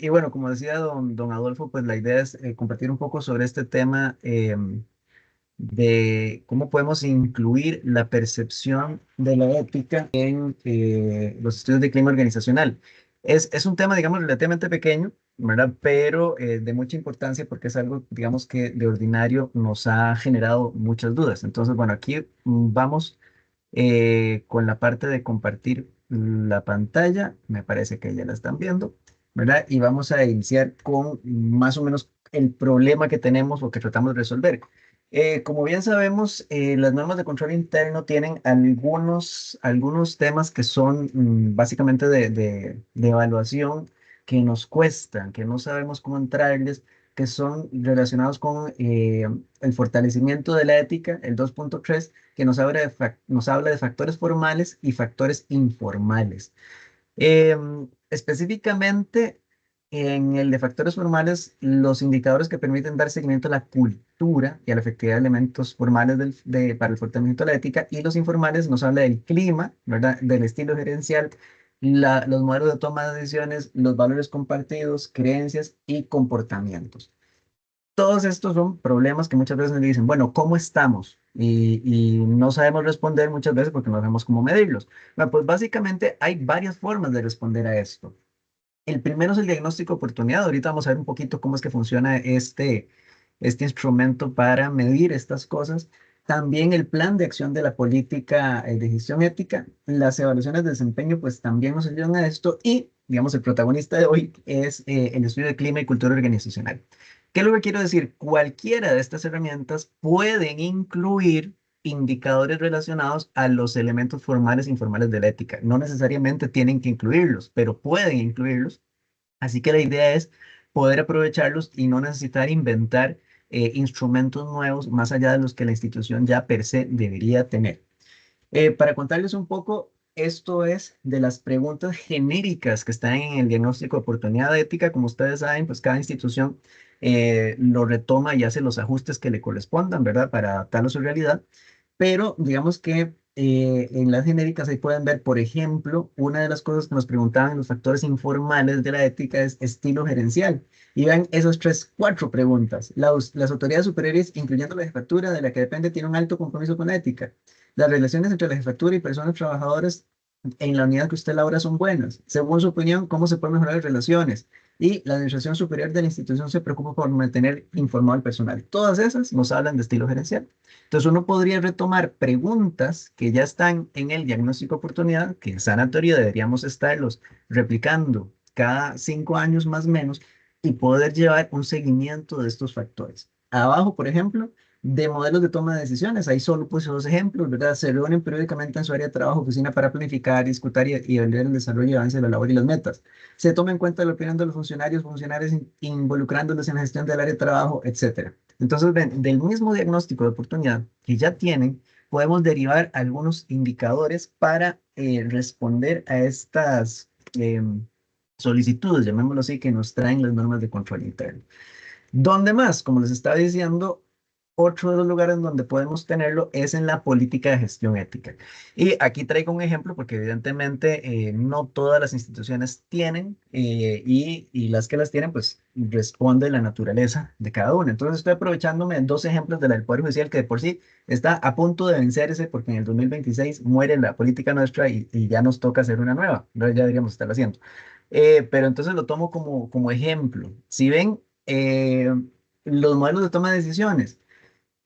Y bueno, como decía don Adolfo, pues la idea es compartir un poco sobre este tema de cómo podemos incluir la percepción de la ética en los estudios de clima organizacional. Es un tema, digamos, relativamente pequeño, ¿verdad? Pero de mucha importancia porque es algo, digamos, que de ordinario nos ha generado muchas dudas. Entonces, bueno, aquí vamos con la parte de compartir la pantalla. Me parece que ya la están viendo, ¿verdad? Y vamos a iniciar con más o menos el problema que tenemos o que tratamos de resolver. Como bien sabemos, las normas de control interno tienen algunos temas que son básicamente de evaluación que nos cuestan, que no sabemos cómo entrarles, que son relacionados con el fortalecimiento de la ética, el 2.3, que nos habla de factores formales y factores informales. Específicamente, en el de factores formales, los indicadores que permiten dar seguimiento a la cultura y a la efectividad de elementos formales para el fortalecimiento de la ética, y los informales nos habla del clima, ¿verdad? Del estilo gerencial, los modelos de toma de decisiones, los valores compartidos, creencias y comportamientos. Todos estos son problemas que muchas veces nos dicen, bueno, ¿cómo estamos? Y no sabemos responder muchas veces porque no sabemos cómo medirlos. Bueno, pues básicamente hay varias formas de responder a esto. El primero es el diagnóstico de oportunidad. Ahorita vamos a ver un poquito cómo es que funciona este instrumento para medir estas cosas. También el plan de acción de la política de gestión ética. Las evaluaciones de desempeño pues también nos ayudan a esto. Y, digamos, el protagonista de hoy es el estudio de clima y cultura organizacional. ¿Qué es lo que quiero decir? Cualquiera de estas herramientas pueden incluir indicadores relacionados a los elementos formales e informales de la ética. No necesariamente tienen que incluirlos, pero pueden incluirlos. Así que la idea es poder aprovecharlos y no necesitar inventar instrumentos nuevos más allá de los que la institución ya per se debería tener. Para contarles un poco, esto es de las preguntas genéricas que están en el diagnóstico de oportunidad ética. Como ustedes saben, pues cada institución lo retoma y hace los ajustes que le correspondan, ¿verdad? Para adaptarlo a su realidad. Pero digamos que en las genéricas ahí pueden ver, por ejemplo, una de las cosas que nos preguntaban en los factores informales de la ética es estilo gerencial. Y vean esas cuatro preguntas. Las autoridades superiores, incluyendo la jefatura de la que depende, tienen un alto compromiso con la ética. Las relaciones entre la jefatura y personas trabajadoras en la unidad que usted labora son buenas. Según su opinión, ¿cómo se pueden mejorar las relaciones? Y la administración superior de la institución se preocupa por mantener informado al personal. Todas esas nos hablan de estilo gerencial. Entonces uno podría retomar preguntas que ya están en el diagnóstico de oportunidad, que en sana teoría deberíamos estarlos replicando cada 5 años más o menos y poder llevar un seguimiento de estos factores. Abajo, por ejemplo, de modelos de toma de decisiones. Ahí solo puse dos ejemplos, ¿verdad? Se reúnen periódicamente en su área de trabajo, oficina para planificar, discutir y evaluar el desarrollo y avance de la labor y las metas. Se toma en cuenta la opinión de los funcionarios involucrándolos en la gestión del área de trabajo, etcétera. Entonces, ven, del mismo diagnóstico de oportunidad que ya tienen, podemos derivar algunos indicadores para responder a estas solicitudes, llamémoslo así, que nos traen las normas de control interno. ¿Dónde más? Como les estaba diciendo, otro de los lugares donde podemos tenerlo es en la política de gestión ética. Y aquí traigo un ejemplo porque evidentemente no todas las instituciones tienen y las que las tienen pues responde la naturaleza de cada una. Entonces estoy aprovechándome de dos ejemplos de la del Poder Judicial que de por sí está a punto de vencerse porque en el 2026 muere la política nuestra y ya nos toca hacer una nueva. Entonces ya deberíamos estarlo haciendo. Pero entonces lo tomo como ejemplo. Si ven los modelos de toma de decisiones,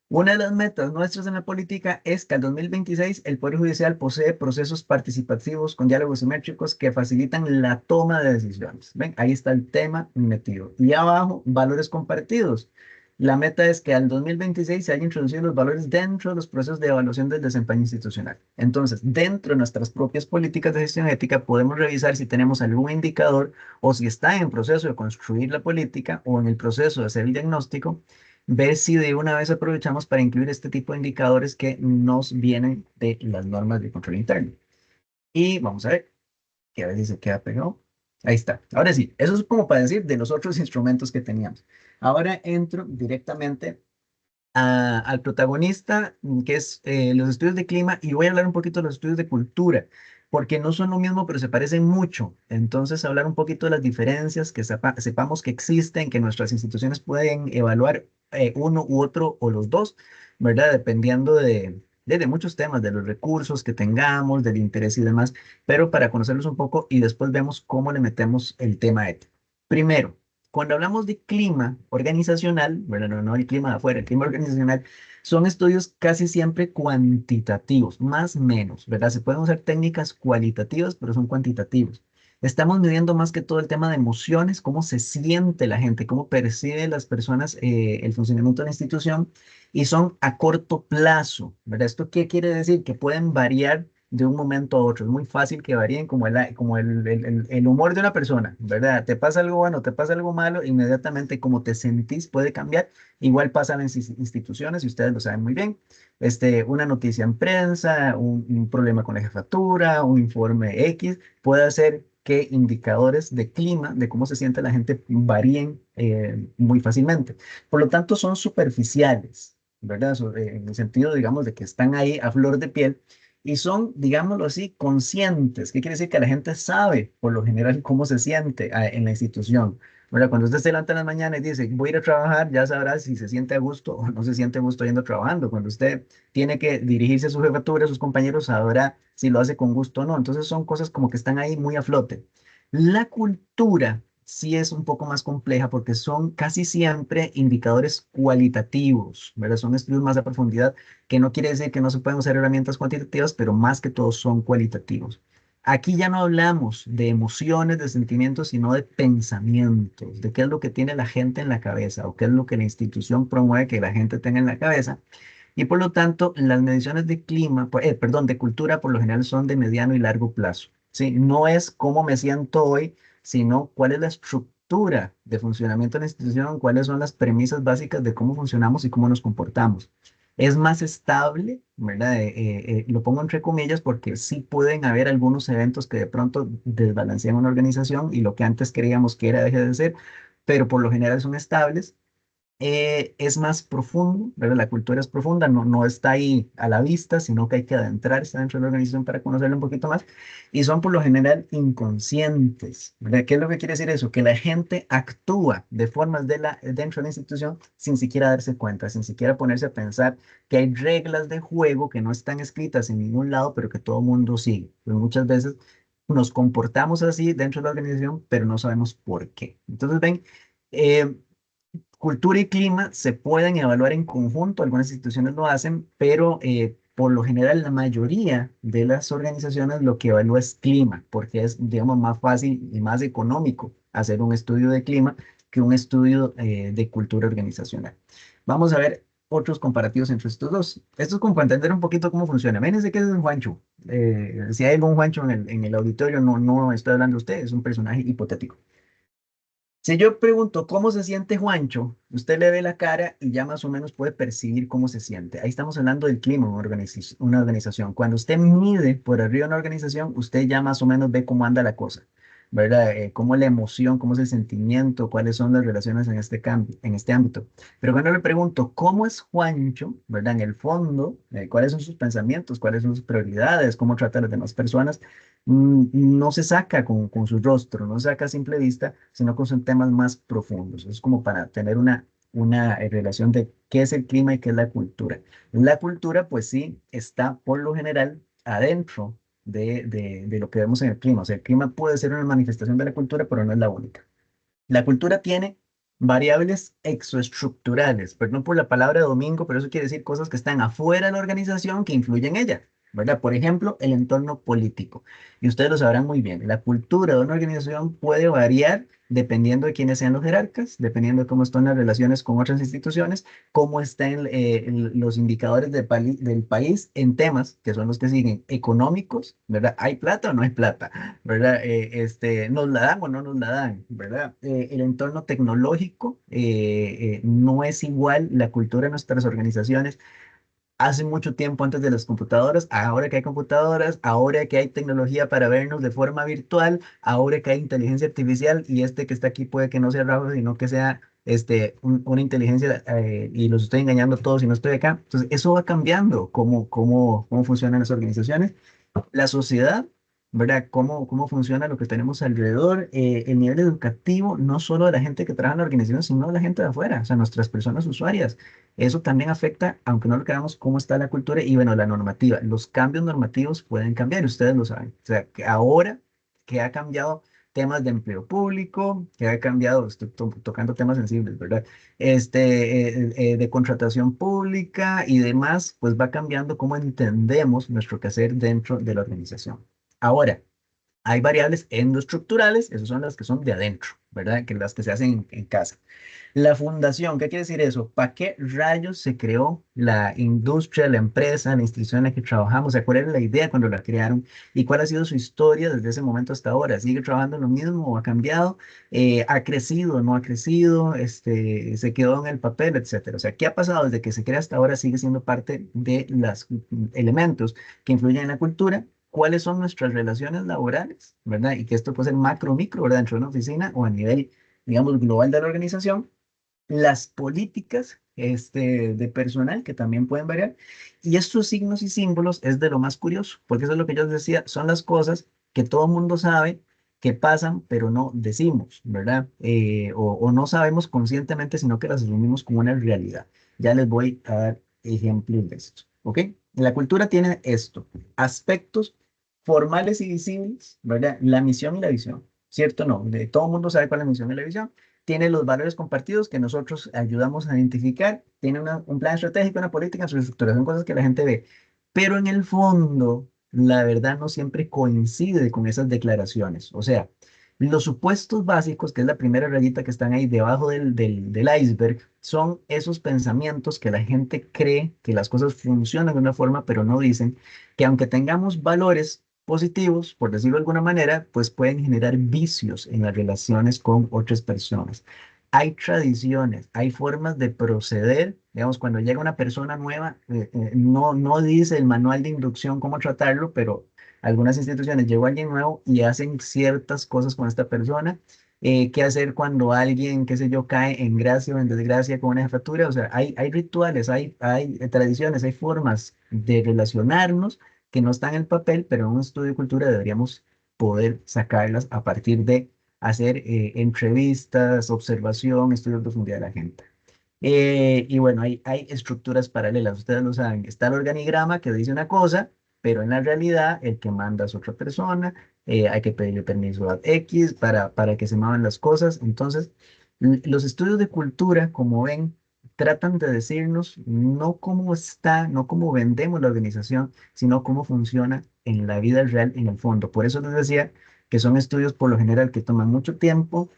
una de las metas nuestras en la política es que al 2026 el Poder Judicial posee procesos participativos con diálogos simétricos que facilitan la toma de decisiones. ¿Ven? Ahí está el tema metido. Y abajo, valores compartidos. La meta es que al 2026 se hayan introducido los valores dentro de los procesos de evaluación del desempeño institucional. Entonces, dentro de nuestras propias políticas de gestión ética, podemos revisar si tenemos algún indicador o si está en proceso de construir la política o en el proceso de hacer el diagnóstico, ver si de una vez aprovechamos para incluir este tipo de indicadores que nos vienen de las normas de control interno. Y vamos a ver que a veces se queda pegado. Ahí está. Ahora sí, eso es como para decir de los otros instrumentos que teníamos. Ahora entro directamente al protagonista, que es los estudios de clima, y voy a hablar un poquito de los estudios de cultura. porque no son lo mismo, pero se parecen mucho. Entonces, hablar un poquito de las diferencias, que sepamos que existen, que nuestras instituciones pueden evaluar uno u otro o los dos, ¿verdad? Dependiendo de muchos temas, de los recursos que tengamos, del interés y demás, pero para conocerlos un poco y después vemos cómo le metemos el tema ético. Primero, cuando hablamos de clima organizacional, bueno, no el clima de afuera, el clima organizacional, son estudios casi siempre cuantitativos, más o menos, ¿verdad? Se pueden usar técnicas cualitativas, pero son cuantitativos. Estamos midiendo más que todo el tema de emociones, cómo se siente la gente, cómo perciben las personas el funcionamiento de la institución y son a corto plazo, ¿verdad? ¿Esto qué quiere decir? Que pueden variar de un momento a otro. Es muy fácil que varíen como el humor de una persona, ¿verdad? Te pasa algo bueno, te pasa algo malo, inmediatamente como te sentís puede cambiar. Igual pasa en las instituciones, y ustedes lo saben muy bien. Una noticia en prensa, un problema con la jefatura, un informe X, puede hacer que indicadores de clima, de cómo se siente la gente, varíen muy fácilmente. Por lo tanto, son superficiales, ¿verdad? En el sentido, digamos, de que están ahí a flor de piel y son, digámoslo así, conscientes. ¿Qué quiere decir? Que la gente sabe, por lo general, cómo se siente en la institución. ¿Verdad? Cuando usted se levanta en la mañana y dice, voy a ir a trabajar, ya sabrá si se siente a gusto o no se siente a gusto yendo trabajando. Cuando usted tiene que dirigirse a su jefatura, a sus compañeros, sabrá si lo hace con gusto o no. Entonces son cosas como que están ahí muy a flote. La cultura sí es un poco más compleja porque son casi siempre indicadores cualitativos, ¿verdad? Son estudios más a profundidad, que no quiere decir que no se pueden usar herramientas cuantitativas, pero más que todo son cualitativos. Aquí ya no hablamos de emociones, de sentimientos, sino de pensamientos, de qué es lo que tiene la gente en la cabeza o qué es lo que la institución promueve que la gente tenga en la cabeza. Y por lo tanto, las mediciones de clima, perdón, de cultura por lo general son de mediano y largo plazo. ¿Sí? No es cómo me siento hoy, sino cuál es la estructura de funcionamiento de la institución, cuáles son las premisas básicas de cómo funcionamos y cómo nos comportamos. Es más estable, ¿verdad? Lo pongo entre comillas porque sí pueden haber algunos eventos que de pronto desbalancean una organización y lo que antes creíamos que era deje de ser, pero por lo general son estables. Es más profundo, ¿verdad? La cultura es profunda, no está ahí a la vista, sino que hay que adentrarse dentro de la organización para conocerla un poquito más. Y son por lo general inconscientes, ¿verdad? ¿Qué es lo que quiere decir eso? Que la gente actúa de formas dentro de la institución sin siquiera darse cuenta, sin siquiera ponerse a pensar que hay reglas de juego que no están escritas en ningún lado, pero que todo mundo sigue. Pues muchas veces nos comportamos así dentro de la organización, pero no sabemos por qué. Entonces, ven, eh, cultura y clima se pueden evaluar en conjunto, algunas instituciones lo hacen, pero por lo general la mayoría de las organizaciones lo que evalúa es clima, porque es, digamos, más fácil y más económico hacer un estudio de clima que un estudio de cultura organizacional. Vamos a ver otros comparativos entre estos dos. Esto es como para entender un poquito cómo funciona. Imagínense que es un Juancho. Si hay algún Juancho en el auditorio, no estoy hablando de usted, es un personaje hipotético. Si yo pregunto cómo se siente Juancho, usted le ve la cara y ya más o menos puede percibir cómo se siente. Ahí estamos hablando del clima de una organización. Cuando usted mide por arriba una organización, usted ya más o menos ve cómo anda la cosa, ¿verdad? Cómo es la emoción, cómo es el sentimiento, cuáles son las relaciones en este cambio, en este ámbito. Pero cuando le pregunto cómo es Juancho, ¿verdad? En el fondo, cuáles son sus pensamientos, cuáles son sus prioridades, cómo trata a las demás personas, no se saca con su rostro, no se saca a simple vista, sino que son temas más profundos. Es como para tener una relación de qué es el clima y qué es la cultura. La cultura, pues sí, está por lo general adentro de lo que vemos en el clima. O sea, el clima puede ser una manifestación de la cultura, pero no es la única. La cultura tiene variables exoestructurales, perdón por la palabra domingo, pero eso quiere decir cosas que están afuera de la organización que influyen en ella, ¿verdad? Por ejemplo, el entorno político. Y ustedes lo sabrán muy bien, la cultura de una organización puede variar dependiendo de quiénes sean los jerarcas, dependiendo de cómo están las relaciones con otras instituciones, cómo estén los indicadores del país en temas que son los que siguen económicos, ¿verdad? ¿Hay plata o no hay plata? ¿Verdad? ¿Nos la dan o no nos la dan? ¿Verdad? El entorno tecnológico no es igual la cultura de nuestras organizaciones hace mucho tiempo antes de las computadoras, ahora que hay computadoras, ahora que hay tecnología para vernos de forma virtual, ahora que hay inteligencia artificial y este que está aquí puede que no sea Rafa, sino que sea una inteligencia y los estoy engañando a todos y no estoy acá. Entonces, eso va cambiando cómo funcionan las organizaciones. La sociedad ¿verdad? Cómo funciona lo que tenemos alrededor, el nivel educativo, no solo de la gente que trabaja en la organización, sino de la gente de afuera, o sea, nuestras personas usuarias. Eso también afecta, aunque no lo creamos, cómo está la cultura y, bueno, la normativa. Los cambios normativos pueden cambiar, ustedes lo saben. O sea, que ahora que ha cambiado temas de empleo público, que ha cambiado, estoy tocando temas sensibles, ¿verdad? De contratación pública y demás, pues va cambiando cómo entendemos nuestro quehacer dentro de la organización. Ahora, hay variables endoestructurales, esas son las que son de adentro, ¿verdad? Que las que se hacen en casa. La fundación, ¿qué quiere decir eso? ¿Para qué rayos se creó la industria, la empresa, la institución en la que trabajamos? O sea, ¿cuál era la idea cuando la crearon? ¿Y cuál ha sido su historia desde ese momento hasta ahora? ¿Sigue trabajando en lo mismo o ha cambiado? ¿Ha crecido o no ha crecido? ¿Se quedó en el papel, etcétera? O sea, ¿qué ha pasado desde que se crea hasta ahora? Sigue siendo parte de los elementos que influyen en la cultura. ¿Cuáles son nuestras relaciones laborales? ¿Verdad? Y que esto puede ser macro, micro, ¿verdad? Dentro de una oficina o a nivel, digamos, global de la organización, las políticas de personal que también pueden variar. Y estos signos y símbolos es de lo más curioso, porque eso es lo que yo les decía, son las cosas que todo el mundo sabe que pasan, pero no decimos, ¿verdad? O no sabemos conscientemente, sino que las asumimos como una realidad. Ya les voy a dar ejemplos de esto, ¿ok? La cultura tiene esto, aspectos formales y visibles, ¿verdad? La misión y la visión, ¿cierto? No, de todo el mundo sabe cuál es la misión y la visión, tiene los valores compartidos que nosotros ayudamos a identificar, tiene un plan estratégico, una política, su estructuración, cosas que la gente ve. Pero en el fondo, la verdad no siempre coincide con esas declaraciones. O sea, los supuestos básicos, que es la primera rayita que están ahí debajo del iceberg, son esos pensamientos que la gente cree que las cosas funcionan de una forma, pero no dicen que aunque tengamos valores positivos, por decirlo de alguna manera, pues pueden generar vicios en las relaciones con otras personas. Hay tradiciones, hay formas de proceder. Digamos, cuando llega una persona nueva, no dice el manual de inducción cómo tratarlo, pero algunas instituciones llegó alguien nuevo y hacen ciertas cosas con esta persona. ¿Qué hacer cuando alguien, qué sé yo, cae en gracia o en desgracia con una jefatura? O sea, hay rituales, hay tradiciones, hay formas de relacionarnos que no están en el papel, pero en un estudio de cultura deberíamos poder sacarlas a partir de hacer entrevistas, observación, estudios de profundidad de la gente. Y bueno, hay estructuras paralelas, ustedes lo saben. Está el organigrama que dice una cosa, pero en la realidad el que manda es otra persona. Hay que pedirle permiso a X para que se muevan las cosas. Entonces, los estudios de cultura, como ven, tratan de decirnos no cómo está, no cómo vendemos la organización, sino cómo funciona en la vida real, en el fondo. Por eso les decía que son estudios por lo general que toman mucho tiempo,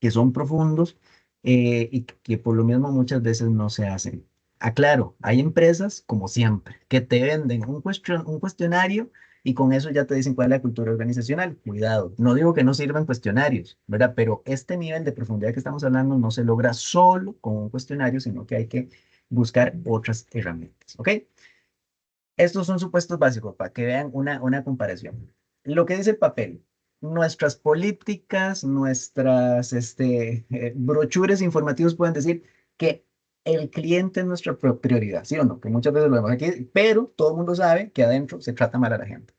que son profundos, y que por lo mismo muchas veces no se hacen. Aclaro, hay empresas, como siempre, que te venden un cuestionario y con eso ya te dicen cuál es la cultura organizacional. Cuidado, no digo que no sirvan cuestionarios, ¿verdad? Pero este nivel de profundidad que estamos hablando no se logra solo con un cuestionario, sino que hay que buscar otras herramientas, ¿ok? Estos son supuestos básicos para que vean una comparación. Lo que dice el papel, nuestras políticas, nuestras brochures informativos pueden decir que el cliente es nuestra prioridad, ¿sí o no? Que muchas veces lo vemos aquí, pero todo el mundo sabe que adentro se trata mal a la gente.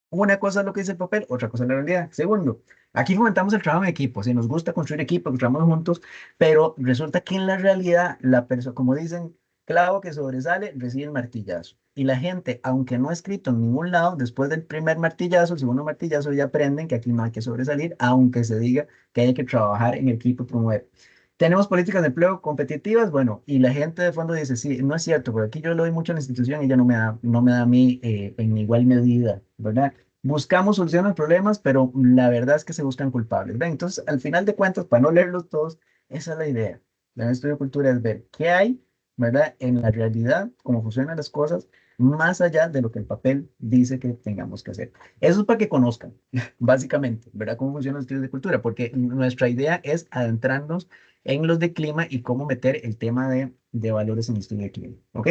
Una cosa es lo que dice el papel, otra cosa es la realidad. Segundo, aquí fomentamos el trabajo en equipo, si nos gusta construir equipo, que trabajamos juntos, pero resulta que en la realidad, la persona, como dicen, clavo que sobresale, recibe el martillazo. Y la gente, aunque no ha escrito en ningún lado, después del primer martillazo, el segundo martillazo, ya aprenden que aquí no hay que sobresalir, aunque se diga que hay que trabajar en equipo y promover. Tenemos políticas de empleo competitivas, bueno, y la gente de fondo dice, sí, no es cierto, porque aquí yo le doy mucho a la institución y ella no me da a mí en igual medida, ¿verdad? Buscamos soluciones a problemas, pero la verdad es que se buscan culpables, ¿ven? Entonces, al final de cuentas, para no leerlos todos, esa es la idea. La estudio de cultura es ver qué hay, ¿verdad? En la realidad, cómo funcionan las cosas, más allá de lo que el papel dice que tengamos que hacer. Eso es para que conozcan, básicamente, ¿verdad? Cómo funcionan los estudios de cultura, porque nuestra idea es adentrarnos en los de clima y cómo meter el tema de valores en el estudio de clima, ¿ok?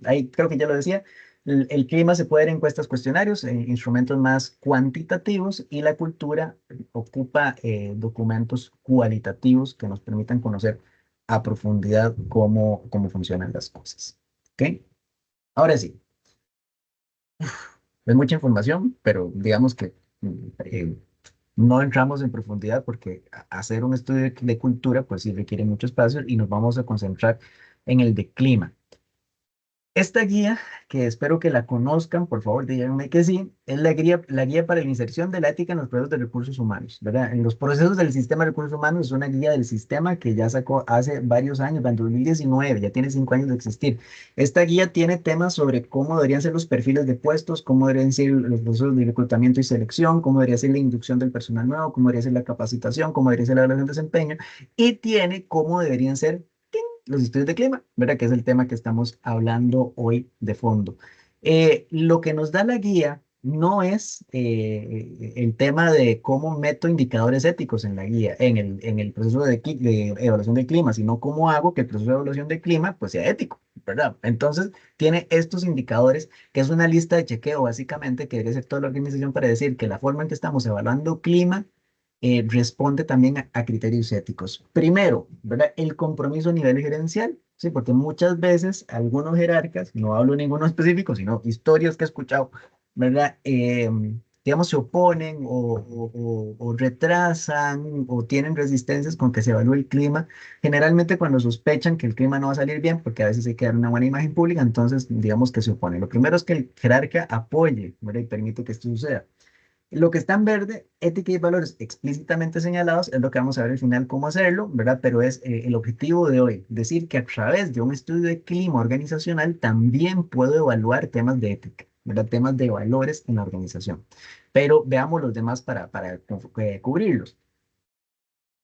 Ahí creo que ya lo decía, el clima se puede ver en encuestas, cuestionarios, instrumentos más cuantitativos, y la cultura ocupa documentos cualitativos que nos permitan conocer a profundidad cómo funcionan las cosas. ¿Ok? Ahora sí, Es mucha información, pero digamos que eh, no entramos en profundidad porque hacer un estudio de cultura pues sí requiere mucho espacio y nos vamos a concentrar en el de clima. Esta guía, que espero que la conozcan, por favor, díganme que sí, es la guía para la inserción de la ética en los procesos de recursos humanos, ¿verdad? En los procesos del sistema de recursos humanos es una guía del sistema que ya sacó hace varios años, en 2019, ya tiene 5 años de existir. Esta guía tiene temas sobre cómo deberían ser los perfiles de puestos, cómo deberían ser los procesos de reclutamiento y selección, cómo debería ser la inducción del personal nuevo, cómo debería ser la capacitación, cómo debería ser la evaluación de desempeño, y tiene cómo deberían ser los estudios de clima, ¿verdad? Que es el tema que estamos hablando hoy de fondo. Lo que nos da la guía no es el tema de cómo meto indicadores éticos en la guía, en el proceso de evaluación del clima, sino cómo hago que el proceso de evaluación del clima pues sea ético, ¿verdad? Entonces, tiene estos indicadores, que es una lista de chequeo básicamente que debe ser toda la organización para decir que la forma en que estamos evaluando clima responde también a criterios éticos. Primero, ¿verdad? El compromiso a nivel gerencial, ¿sí? Porque muchas veces algunos jerarcas, no hablo de ninguno específico, sino historias que he escuchado, ¿verdad? Digamos, se oponen o retrasan o tienen resistencias con que se evalúe el clima, generalmente cuando sospechan que el clima no va a salir bien, porque a veces hay que dar una buena imagen pública, entonces digamos que se oponen. Lo primero es que el jerarca apoye, ¿verdad? Y permite que esto suceda. Lo que está en verde, ética y valores explícitamente señalados, es lo que vamos a ver al final cómo hacerlo, ¿verdad? Pero es el objetivo de hoy, decir que a través de un estudio de clima organizacional también puedo evaluar temas de ética, ¿verdad? Temas de valores en la organización. Pero veamos los demás para cubrirlos.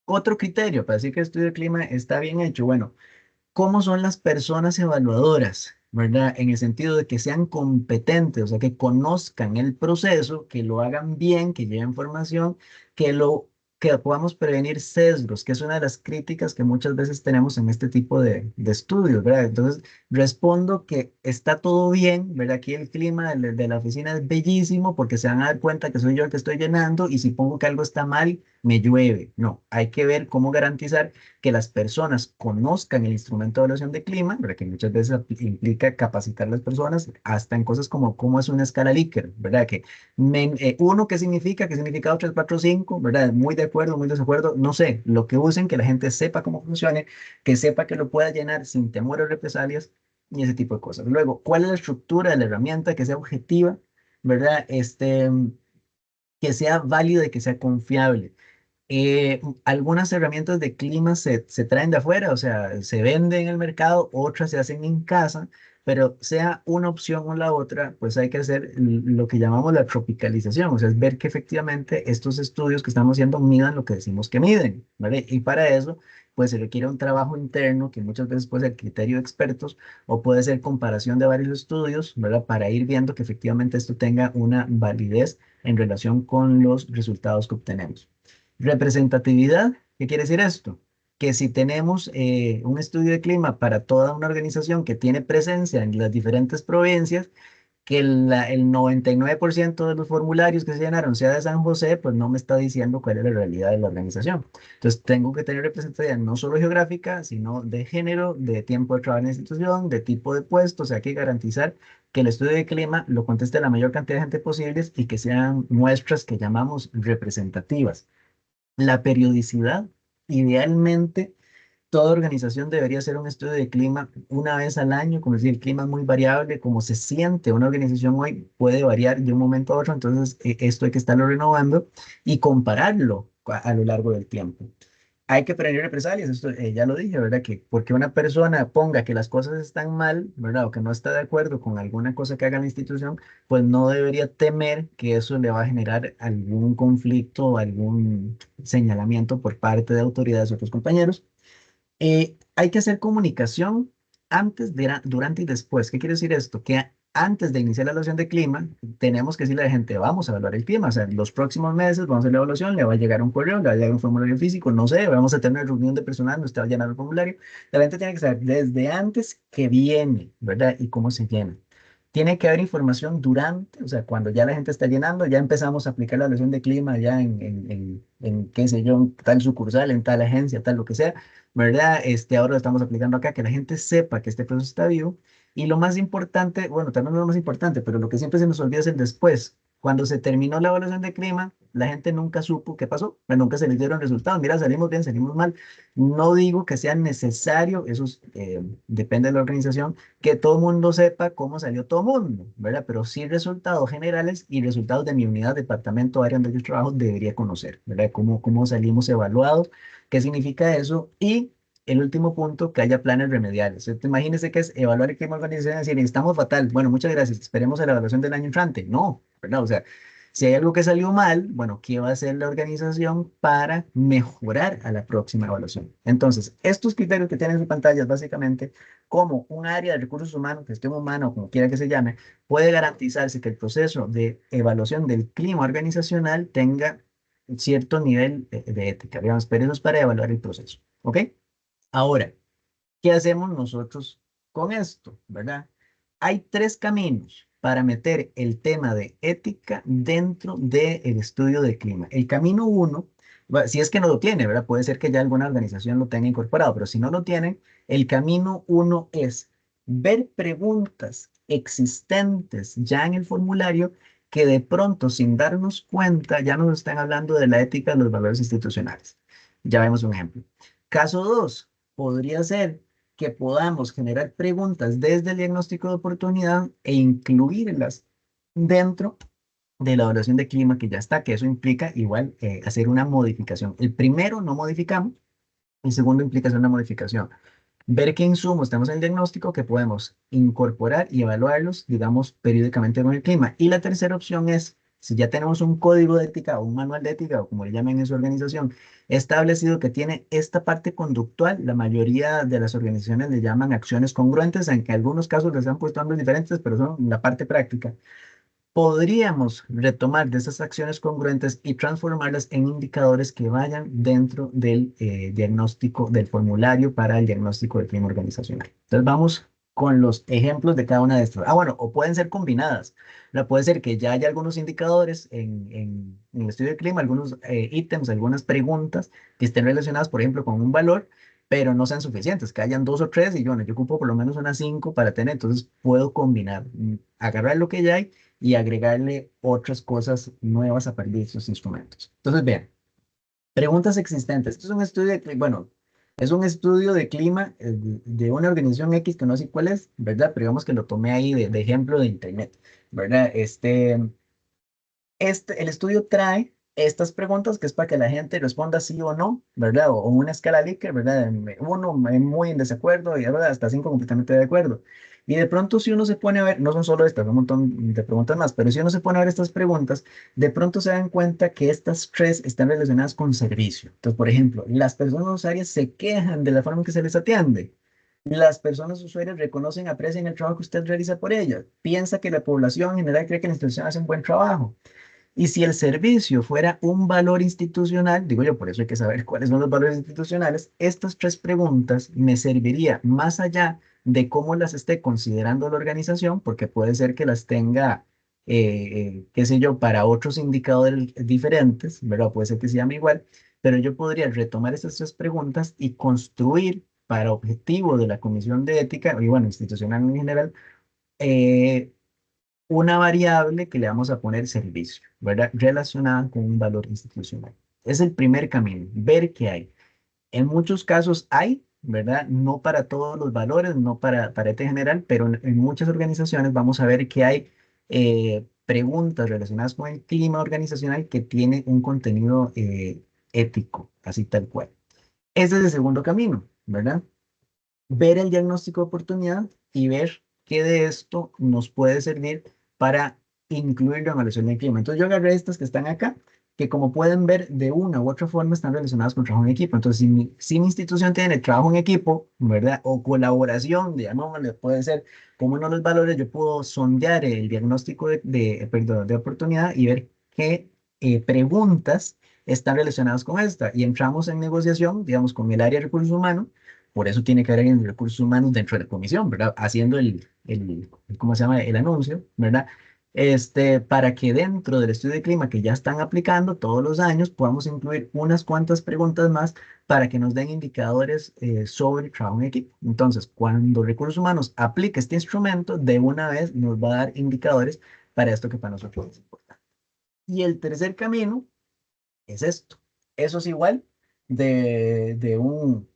Otro criterio para decir que el estudio de clima está bien hecho, bueno, cómo son las personas evaluadoras, ¿verdad? En el sentido de que sean competentes, o sea, que conozcan el proceso, que lo hagan bien, que lleven formación, que lo que podamos prevenir sesgos, que es una de las críticas que muchas veces tenemos en este tipo de estudios, ¿verdad? Entonces, respondo que está todo bien, ¿verdad? Aquí el clima de la oficina es bellísimo porque se van a dar cuenta que soy yo el que estoy llenando y si pongo que algo está mal, me llueve. No, hay que ver cómo garantizar que las personas conozcan el instrumento de evaluación de clima, ¿verdad? Que muchas veces implica capacitar a las personas hasta en cosas como cómo es una escala Likert, ¿verdad? Que uno, qué significa 2, 3, 4, 5, ¿verdad? Muy de acuerdo, muy desacuerdo, no sé, lo que usen, que la gente sepa cómo funcione, que sepa que lo pueda llenar sin temor a represalias y ese tipo de cosas. Luego, ¿cuál es la estructura de la herramienta que sea objetiva, ¿verdad? Que sea válida y que sea confiable. Algunas herramientas de clima se traen de afuera, o sea, se venden en el mercado, otras se hacen en casa, pero sea una opción o la otra, pues hay que hacer lo que llamamos la tropicalización, o sea, es ver que efectivamente estos estudios que estamos haciendo midan lo que decimos que miden, ¿vale? Y para eso, pues se requiere un trabajo interno que muchas veces puede ser criterio de expertos o puede ser comparación de varios estudios, ¿verdad? Para ir viendo que efectivamente esto tenga una validez en relación con los resultados que obtenemos. Representatividad, ¿qué quiere decir esto? Que si tenemos un estudio de clima para toda una organización que tiene presencia en las diferentes provincias, que el 99% de los formularios que se llenaron sea de San José, pues no me está diciendo cuál es la realidad de la organización. Entonces tengo que tener representatividad no solo geográfica, sino de género, de tiempo de trabajo en la institución, de tipo de puesto, o sea, hay que garantizar que el estudio de clima lo conteste la mayor cantidad de gente posible y que sean muestras que llamamos representativas. La periodicidad, idealmente, toda organización debería hacer un estudio de clima una vez al año, como decir, el clima es muy variable, como se siente una organización hoy puede variar de un momento a otro, entonces esto hay que estarlo renovando y compararlo a lo largo del tiempo. Hay que prevenir represalias, esto ya lo dije, ¿verdad? Que porque una persona ponga que las cosas están mal, ¿verdad? O que no está de acuerdo con alguna cosa que haga la institución, pues no debería temer que eso le va a generar algún conflicto o algún señalamiento por parte de autoridades o otros compañeros. Hay que hacer comunicación antes, durante y después. ¿Qué quiere decir esto? Que antes de iniciar la evaluación de clima, tenemos que decirle a la gente, vamos a evaluar el clima. O sea, los próximos meses vamos a hacer la evaluación, le va a llegar un correo, le va a llegar un formulario físico, no sé, vamos a tener una reunión de personal, donde usted va a llenar el formulario. La gente tiene que saber desde antes que viene, ¿verdad? Y cómo se llena. Tiene que haber información durante, o sea, cuando ya la gente está llenando, ya empezamos a aplicar la evaluación de clima ya qué sé yo, en tal sucursal, en tal agencia, tal lo que sea, ¿verdad? Ahora lo estamos aplicando acá, que la gente sepa que este proceso está vivo. Y lo más importante, bueno, también no lo más importante, pero lo que siempre se nos olvida es el después. Cuando se terminó la evaluación de clima, la gente nunca supo qué pasó, pero nunca se les dieron resultados. Mira, salimos bien, salimos mal. No digo que sea necesario, depende de la organización, que todo el mundo sepa cómo salió todo el mundo, ¿verdad? Pero sí resultados generales y resultados de mi unidad, departamento, área donde yo trabajo, debería conocer, ¿verdad? Cómo salimos evaluados, qué significa eso y el último punto, que haya planes remediales. Imagínense que es evaluar el clima organizacional y decir, estamos fatal. Bueno, muchas gracias, esperemos a la evaluación del año entrante. No, ¿verdad? O sea, si hay algo que salió mal, bueno, ¿qué va a hacer la organización para mejorar a la próxima evaluación? Entonces, estos criterios que tienen en su pantalla es básicamente cómo un área de recursos humanos, gestión humana o como quiera que se llame, puede garantizarse que el proceso de evaluación del clima organizacional tenga cierto nivel de ética, digamos, pero eso es para evaluar el proceso, ¿ok? Ahora, ¿qué hacemos nosotros con esto, verdad? Hay tres caminos para meter el tema de ética dentro del estudio del clima. El camino uno, si es que no lo tiene, ¿verdad? Puede ser que ya alguna organización lo tenga incorporado, pero si no lo tienen, el camino uno es ver preguntas existentes ya en el formulario que de pronto, sin darnos cuenta, ya nos están hablando de la ética de los valores institucionales. Ya vemos un ejemplo. Caso 2 podría ser que podamos generar preguntas desde el diagnóstico de oportunidad e incluirlas dentro de la evaluación de clima que ya está, que eso implica igual hacer una modificación. El primero no modificamos, el segundo implica hacer una modificación. Ver qué insumos tenemos en el diagnóstico que podemos incorporar y evaluarlos, digamos, periódicamente con el clima. Y la tercera opción es, si ya tenemos un código de ética o un manual de ética, o como le llamen en su organización, establecido que tiene esta parte conductual, la mayoría de las organizaciones le llaman acciones congruentes, aunque en algunos casos les han puesto nombres diferentes, pero son la parte práctica. Podríamos retomar de esas acciones congruentes y transformarlas en indicadores que vayan dentro del diagnóstico, del formulario para el diagnóstico del clima organizacional. Entonces vamos con los ejemplos de cada una de estas. Ah, bueno, o pueden ser combinadas. Puede ser que ya haya algunos indicadores en el estudio del clima, algunos ítems, algunas preguntas que estén relacionadas, por ejemplo, con un valor, pero no sean suficientes, que hayan dos o tres y bueno, yo ocupo por lo menos unas cinco para tener, entonces puedo combinar, agarrar lo que ya hay y agregarle otras cosas nuevas a partir de esos instrumentos. Entonces, vean, preguntas existentes. Esto es un estudio bueno, es un estudio de clima de una organización X que no sé cuál es, ¿verdad? Pero digamos que lo tomé ahí de ejemplo de internet, ¿verdad? El estudio trae estas preguntas que es para que la gente responda sí o no, ¿verdad? O una escala Likert, ¿verdad? Uno muy en desacuerdo y ¿verdad? Hasta cinco completamente de acuerdo. Y de pronto si uno se pone a ver, no son solo estas, son un montón de preguntas más, pero si uno se pone a ver estas preguntas, de pronto se dan cuenta que estas tres están relacionadas con servicio. Entonces, por ejemplo, las personas usuarias se quejan de la forma en que se les atiende. Las personas usuarias reconocen, aprecian el trabajo que usted realiza por ellas. Piensa que la población en general cree que la institución hace un buen trabajo. Y si el servicio fuera un valor institucional, digo yo, por eso hay que saber cuáles son los valores institucionales, estas tres preguntas me serviría más allá de cómo las esté considerando la organización, porque puede ser que las tenga, qué sé yo, para otros indicadores diferentes, ¿verdad? Puede ser que se llame igual, pero yo podría retomar estas tres preguntas y construir para objetivo de la Comisión de Ética, y bueno, institucional en general, eh, una variable que le vamos a poner servicio, ¿verdad? Relacionada con un valor institucional. Es el primer camino, ver qué hay. En muchos casos hay, ¿verdad? No para todos los valores, no para este general, pero en muchas organizaciones vamos a ver que hay preguntas relacionadas con el clima organizacional que tiene un contenido ético, así tal cual. Ese es el segundo camino, ¿verdad? Ver el diagnóstico de oportunidad y ver qué de esto nos puede servir para incluirlo en la evaluación del clima. Entonces yo agarré estas que están acá, que como pueden ver de una u otra forma están relacionadas con trabajo en equipo. Entonces si mi institución tiene trabajo en equipo, ¿verdad? O colaboración, digamos, puede ser como uno de los valores, yo puedo sondear el diagnóstico perdón, de oportunidad y ver qué preguntas están relacionadas con esta. Y entramos en negociación, digamos, con el área de recursos humanos. Por eso tiene que haber alguien de recursos humanos dentro de la comisión, ¿verdad? Haciendo ¿cómo se llama? El anuncio, ¿verdad? para que dentro del estudio de clima que ya están aplicando todos los años podamos incluir unas cuantas preguntas más para que nos den indicadores sobre el trabajo en equipo. Entonces, cuando recursos humanos aplique este instrumento, de una vez nos va a dar indicadores para esto que para nosotros es importante. Y el tercer camino es esto. Eso es igual de un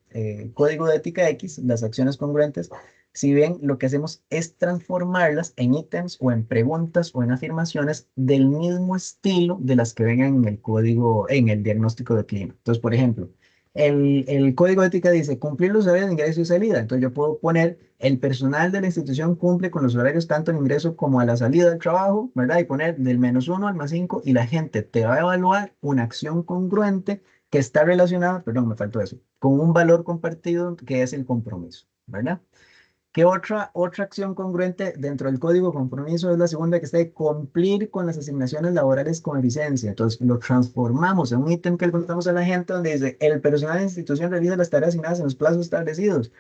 código de ética X, las acciones congruentes. Si bien lo que hacemos es transformarlas en ítems o en preguntas o en afirmaciones del mismo estilo de las que vengan en el código, en el diagnóstico de clima. Entonces, por ejemplo, el código de ética dice cumplir los horarios de ingreso y salida. Entonces yo puedo poner el personal de la institución cumple con los horarios tanto en ingreso como a la salida del trabajo, ¿verdad? Y poner del -1 al +5 y la gente te va a evaluar una acción congruente que está relacionada, perdón, me faltó eso, con un valor compartido que es el compromiso, ¿verdad? ¿Qué otra acción congruente dentro del código de compromiso es la segunda que está de cumplir con las asignaciones laborales con eficiencia? Entonces lo transformamos en un ítem que le contamos a la gente donde dice, el personal de la institución realiza las tareas asignadas en los plazos establecidos.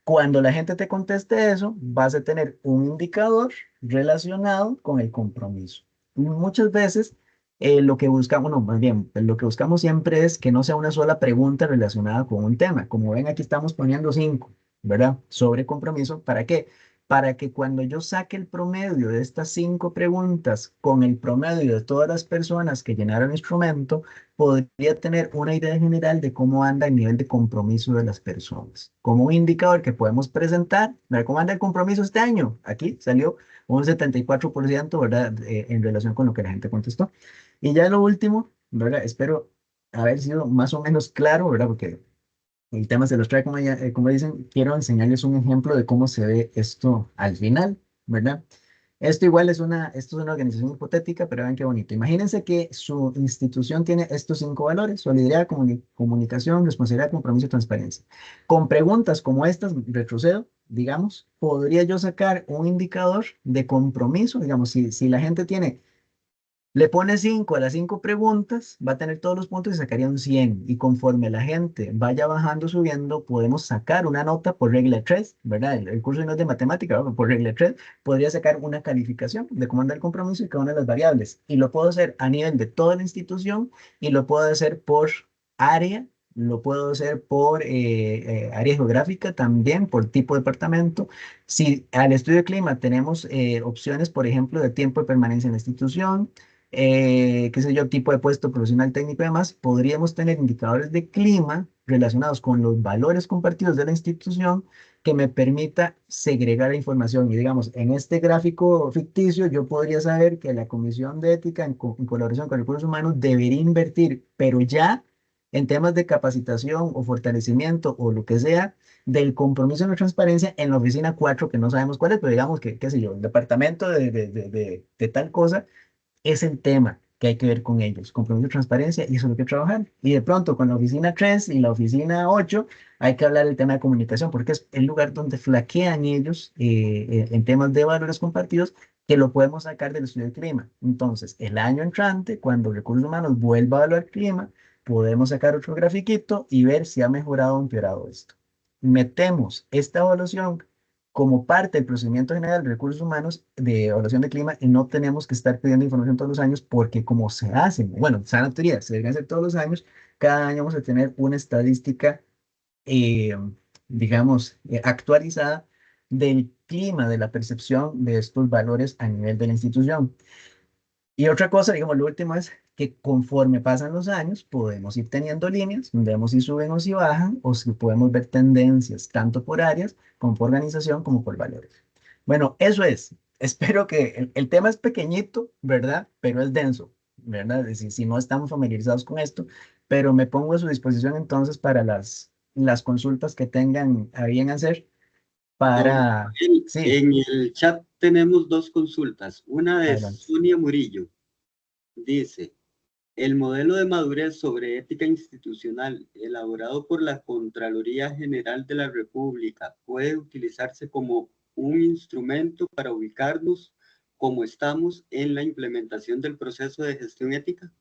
Cuando la gente te conteste eso, vas a tener un indicador relacionado con el compromiso. Muchas veces lo que buscamos, no, más bien, lo que buscamos siempre es que no sea una sola pregunta relacionada con un tema. Como ven, aquí estamos poniendo 5, ¿verdad? Sobre compromiso. ¿Para qué? Para que cuando yo saque el promedio de estas 5 preguntas con el promedio de todas las personas que llenaron el instrumento, podría tener una idea general de cómo anda el nivel de compromiso de las personas. Como un indicador que podemos presentar, ver cómo anda el compromiso este año. Aquí salió un 74%, ¿verdad? En relación con lo que la gente contestó. Y ya lo último, ¿verdad? Espero haber sido más o menos claro, ¿verdad? Porque el tema se los trae como, como dicen, quiero enseñarles un ejemplo de cómo se ve esto al final, ¿verdad? Esto es una organización hipotética, pero vean qué bonito. Imagínense que su institución tiene estos 5 valores: solidaridad, comunicación, responsabilidad, compromiso y transparencia. Con preguntas como estas, retrocedo, digamos, podría yo sacar un indicador de compromiso, digamos, si la gente tiene le pone 5 a las 5 preguntas, va a tener todos los puntos y sacaría un 100. Y conforme la gente vaya bajando, subiendo, podemos sacar una nota por regla 3, ¿verdad? El curso no es de matemática, ¿verdad? Por regla 3, podría sacar una calificación de cómo anda el compromiso y cada una de las variables. Y lo puedo hacer a nivel de toda la institución y lo puedo hacer por área. Lo puedo hacer por área geográfica también, por tipo de departamento. Si al estudio de clima tenemos opciones, por ejemplo, de tiempo de permanencia en la institución, qué sé yo, tipo de puesto profesional técnico y demás, podríamos tener indicadores de clima relacionados con los valores compartidos de la institución que me permita segregar la información. Y digamos, en este gráfico ficticio, yo podría saber que la Comisión de Ética, en colaboración con Recursos Humanos, debería invertir, pero ya en temas de capacitación o fortalecimiento o lo que sea, del compromiso de la transparencia en la oficina 4 que no sabemos cuál es, pero digamos que, qué sé yo, el departamento de tal cosa es el tema que hay que ver con ellos, compromiso de transparencia, y eso es lo que trabajar. Y de pronto con la oficina 3 y la oficina 8 hay que hablar del tema de comunicación, porque es el lugar donde flaquean ellos en temas de valores compartidos, que lo podemos sacar del estudio del clima. Entonces, el año entrante, cuando Recursos Humanos vuelva a evaluar clima, podemos sacar otro grafiquito y ver si ha mejorado o empeorado esto. Metemos esta evaluación como parte del procedimiento general de recursos humanos de evaluación de clima y no tenemos que estar pidiendo información todos los años porque como se hacen, bueno, sana teoría, se deben hacer todos los años, cada año vamos a tener una estadística, eh, digamos, actualizada del clima, de la percepción de estos valores a nivel de la institución. Y otra cosa, digamos, lo último es que conforme pasan los años, podemos ir teniendo líneas, vemos si suben o si bajan, o si podemos ver tendencias, tanto por áreas, como por organización, como por valores. Bueno, eso es. Espero que el tema es pequeñito, ¿verdad? Pero es denso, ¿verdad? Si no estamos familiarizados con esto, pero me pongo a su disposición entonces para las consultas que tengan a bien hacer Don para... Gabriel, Sí, en el chat tenemos dos consultas. Una de adelante. Sonia Murillo. Dice, el modelo de madurez sobre ética institucional elaborado por la Contraloría General de la República puede utilizarse como un instrumento para ubicarnos como estamos en la implementación del proceso de gestión ética.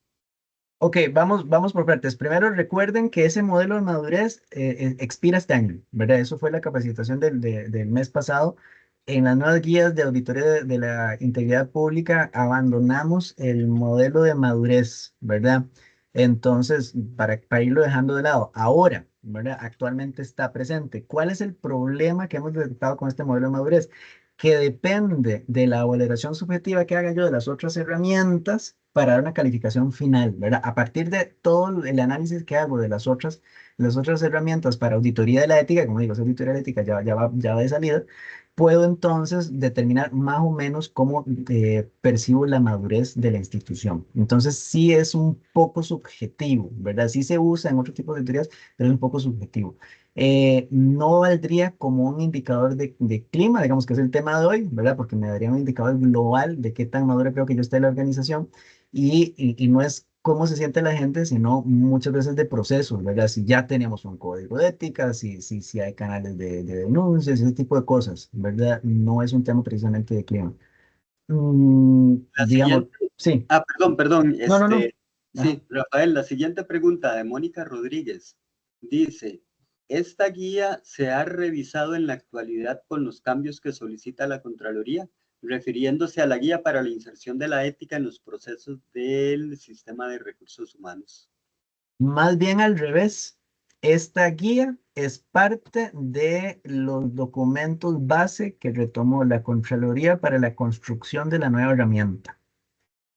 Ok, vamos por partes. Primero, recuerden que ese modelo de madurez expira este año, ¿verdad? Eso fue la capacitación del mes pasado. en las nuevas guías de auditoría de la integridad pública abandonamos el modelo de madurez, ¿verdad? Entonces, para irlo dejando de lado, ahora, ¿verdad? Actualmente está presente. ¿Cuál es el problema que hemos detectado con este modelo de madurez? Que depende de la valoración subjetiva que haga yo de las otras herramientas para dar una calificación final, ¿verdad? A partir de todo el análisis que hago de las otras herramientas para auditoría de la ética, como digo, esa auditoría de la ética ya va de salida, puedo entonces determinar más o menos cómo percibo la madurez de la institución. Entonces, sí es un poco subjetivo, ¿verdad? Sí se usa en otro tipo de teorías, pero es un poco subjetivo. No valdría como un indicador de clima, digamos que es el tema de hoy, ¿verdad? Porque me daría un indicador global de qué tan madura creo que yo esté en la organización y no es cómo se siente la gente, sino muchas veces de procesos, ¿verdad? Si ya tenemos un código de ética, si hay canales de denuncias, ese tipo de cosas, ¿verdad? No es un tema precisamente de clima. La Digamos, siguiente, sí, perdón, no, no, no. Ajá. sí, Rafael, la siguiente pregunta de Mónica Rodríguez dice, ¿esta guía se ha revisado en la actualidad con los cambios que solicita la Contraloría, refiriéndose a la guía para la inserción de la ética en los procesos del sistema de recursos humanos? Más bien al revés, esta guía es parte de los documentos base que retomó la Contraloría para la construcción de la nueva herramienta.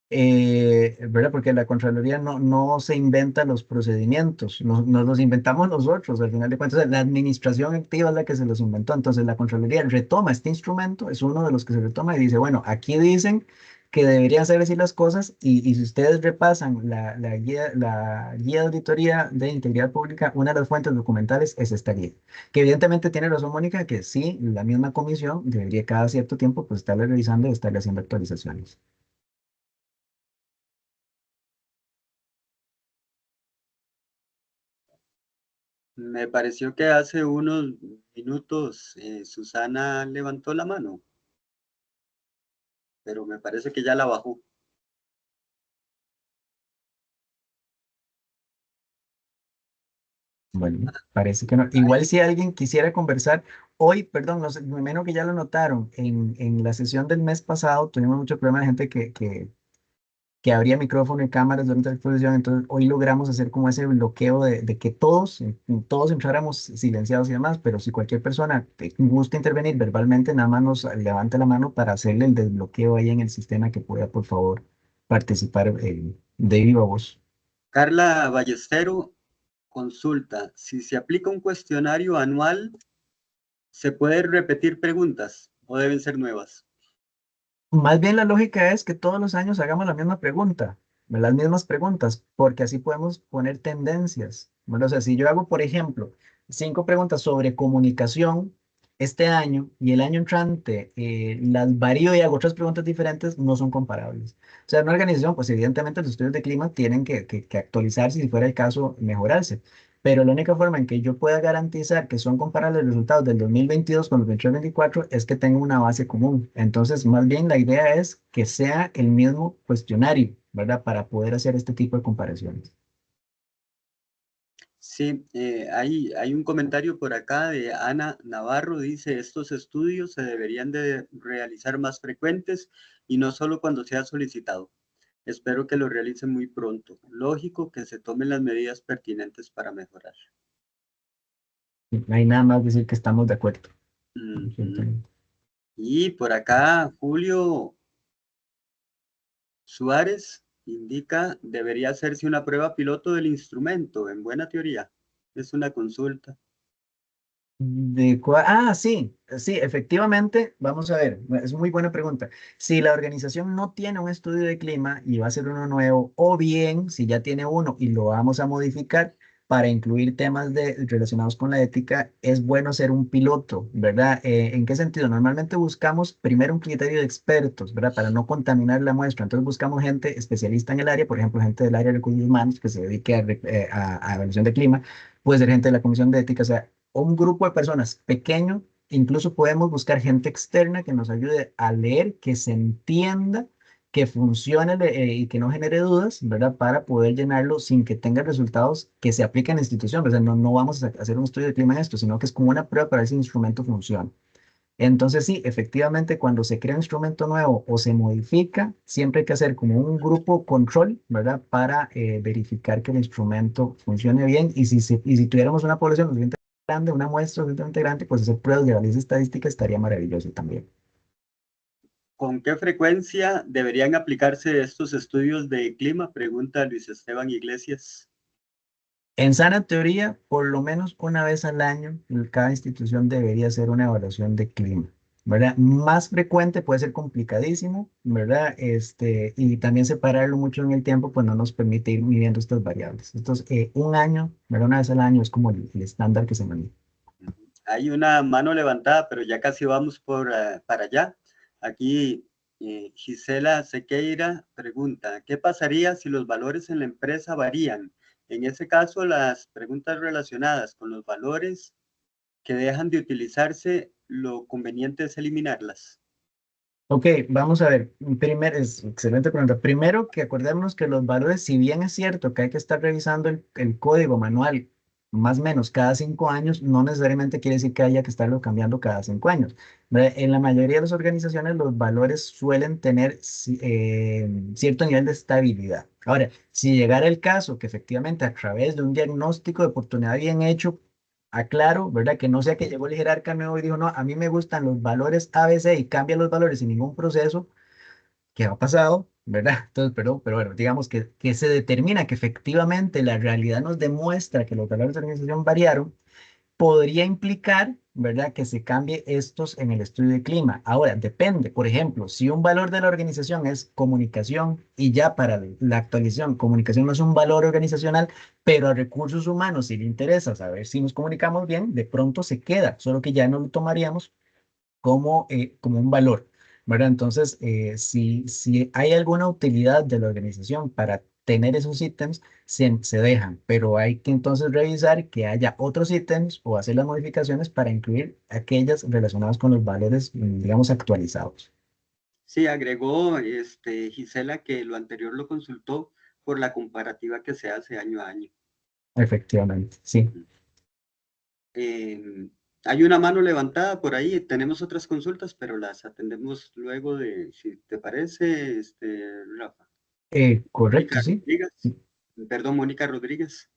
¿Verdad? Porque la Contraloría no se inventa los procedimientos, nos los inventamos nosotros, al final de cuentas, la administración activa es la que se los inventó. Entonces, la Contraloría retoma este instrumento, es uno de los que se retoma y dice, bueno, aquí dicen que deberían ser así las cosas y si ustedes repasan la guía de auditoría de integridad pública, una de las fuentes documentales es esta guía, que evidentemente tiene razón Mónica, que sí, la misma comisión debería cada cierto tiempo pues estarle revisando y estarle haciendo actualizaciones. Me pareció que hace unos minutos Susana levantó la mano, pero me parece que ya la bajó. Bueno, parece que no. Igual si alguien quisiera conversar, hoy, perdón, no sé, me imagino que ya lo notaron, en la sesión del mes pasado tuvimos mucho problema de gente que abría micrófono y cámaras durante la exposición, entonces hoy logramos hacer como ese bloqueo de que todos entráramos silenciados y demás, pero si cualquier persona te gusta intervenir verbalmente, nada más nos levante la mano para hacerle el desbloqueo ahí en el sistema que pueda, por favor, participar de viva voz. Carla Ballestero consulta, si se aplica un cuestionario anual, ¿se puede repetir preguntas o deben ser nuevas? Más bien la lógica es que todos los años hagamos la misma pregunta, las mismas preguntas, porque así podemos poner tendencias. Bueno, o sea, si yo hago, por ejemplo, 5 preguntas sobre comunicación este año y el año entrante las varío y hago otras preguntas diferentes, no son comparables. O sea, una organización, pues evidentemente los estudios de clima tienen que actualizarse y si fuera el caso, mejorarse. Pero la única forma en que yo pueda garantizar que son comparables los resultados del 2022 con los 23-24 es que tenga una base común. Entonces, más bien la idea es que sea el mismo cuestionario, ¿verdad? Para poder hacer este tipo de comparaciones. Sí, hay un comentario por acá de Ana Navarro, dice, estos estudios se deberían de realizar más frecuentes y no solo cuando sea solicitado. Espero que lo realicen muy pronto. Lógico que se tomen las medidas pertinentes para mejorar. No hay nada más decir que estamos de acuerdo. Ujú. Y por acá, Julio Suárez indica, debería hacerse una prueba piloto del instrumento, en buena teoría. Es una consulta. Sí, sí, efectivamente, vamos a ver, es muy buena pregunta. Si la organización no tiene un estudio de clima y va a ser uno nuevo, o bien si ya tiene uno y lo vamos a modificar para incluir temas relacionados con la ética, es bueno ser un piloto, ¿verdad? ¿En qué sentido? Normalmente buscamos primero un criterio de expertos, ¿verdad? Para no contaminar la muestra. Entonces buscamos gente especialista en el área, por ejemplo, gente del área de recursos humanos que se dedique a evaluación de clima, puede ser gente de la Comisión de Ética, o sea, un grupo de personas pequeño, incluso podemos buscar gente externa que nos ayude a leer, que se entienda, que funcione y que no genere dudas, ¿verdad? Para poder llenarlo sin que tenga resultados que se apliquen en la institución. O sea, no vamos a hacer un estudio de clima en esto, sino que es como una prueba para ver si el instrumento funciona. Entonces sí, efectivamente, cuando se crea un instrumento nuevo o se modifica, siempre hay que hacer como un grupo control, ¿verdad? Para verificar que el instrumento funcione bien y si tuviéramos una población lo suficientemente grande, una muestra lo suficientemente grande, pues hacer pruebas de validez estadística estaría maravilloso también. ¿Con qué frecuencia deberían aplicarse estos estudios de clima? Pregunta Luis Esteban Iglesias. En sana teoría, por lo menos una vez al año, cada institución debería hacer una evaluación de clima, ¿verdad? Más frecuente puede ser complicadísimo, ¿verdad? Y también separarlo mucho en el tiempo, pues no nos permite ir midiendo estas variables. Entonces, un año, ¿verdad? Una vez al año es como el estándar que se maneja. Hay una mano levantada, pero ya casi vamos para allá. Aquí Gisela Sequeira pregunta, ¿qué pasaría si los valores en la empresa varían? En ese caso, las preguntas relacionadas con los valores que dejan de utilizarse, lo conveniente es eliminarlas. Ok, vamos a ver. Es excelente pregunta. Primero, que acordémonos que los valores, si bien es cierto que hay que estar revisando el código manual más o menos cada 5 años, no necesariamente quiere decir que haya que estarlo cambiando cada 5 años. ¿Verdad? En la mayoría de las organizaciones, los valores suelen tener cierto nivel de estabilidad. Ahora, si llegara el caso que efectivamente a través de un diagnóstico de oportunidad bien hecho, aclaro, ¿verdad? Que no sea que llegó el jerarca nuevo y dijo, no, a mí me gustan los valores ABC y cambia los valores sin ningún proceso, ¿qué ha pasado? ¿Verdad? Entonces, pero bueno, digamos que se determina que efectivamente la realidad nos demuestra que los valores de organización variaron, podría implicar, ¿verdad?, que se cambie estos en el estudio de clima. Ahora, depende. Por ejemplo, si un valor de la organización es comunicación y ya para la actualización, comunicación no es un valor organizacional, pero a recursos humanos, si le interesa saber si nos comunicamos bien, de pronto se queda, solo que ya no lo tomaríamos como un valor, ¿verdad? Entonces, si hay alguna utilidad de la organización para tener esos ítems, se dejan, pero hay que entonces revisar que haya otros ítems o hacer las modificaciones para incluir aquellas relacionadas con los valores, digamos, actualizados. Sí, agregó Gisela que lo anterior lo consultó por la comparativa que se hace año a año. Efectivamente, sí. Eh, Hay una mano levantada por ahí, tenemos otras consultas, pero las atendemos luego de, si te parece, Rafa. Mónica Correcto, sí. Rodríguez, perdón, Mónica Rodríguez.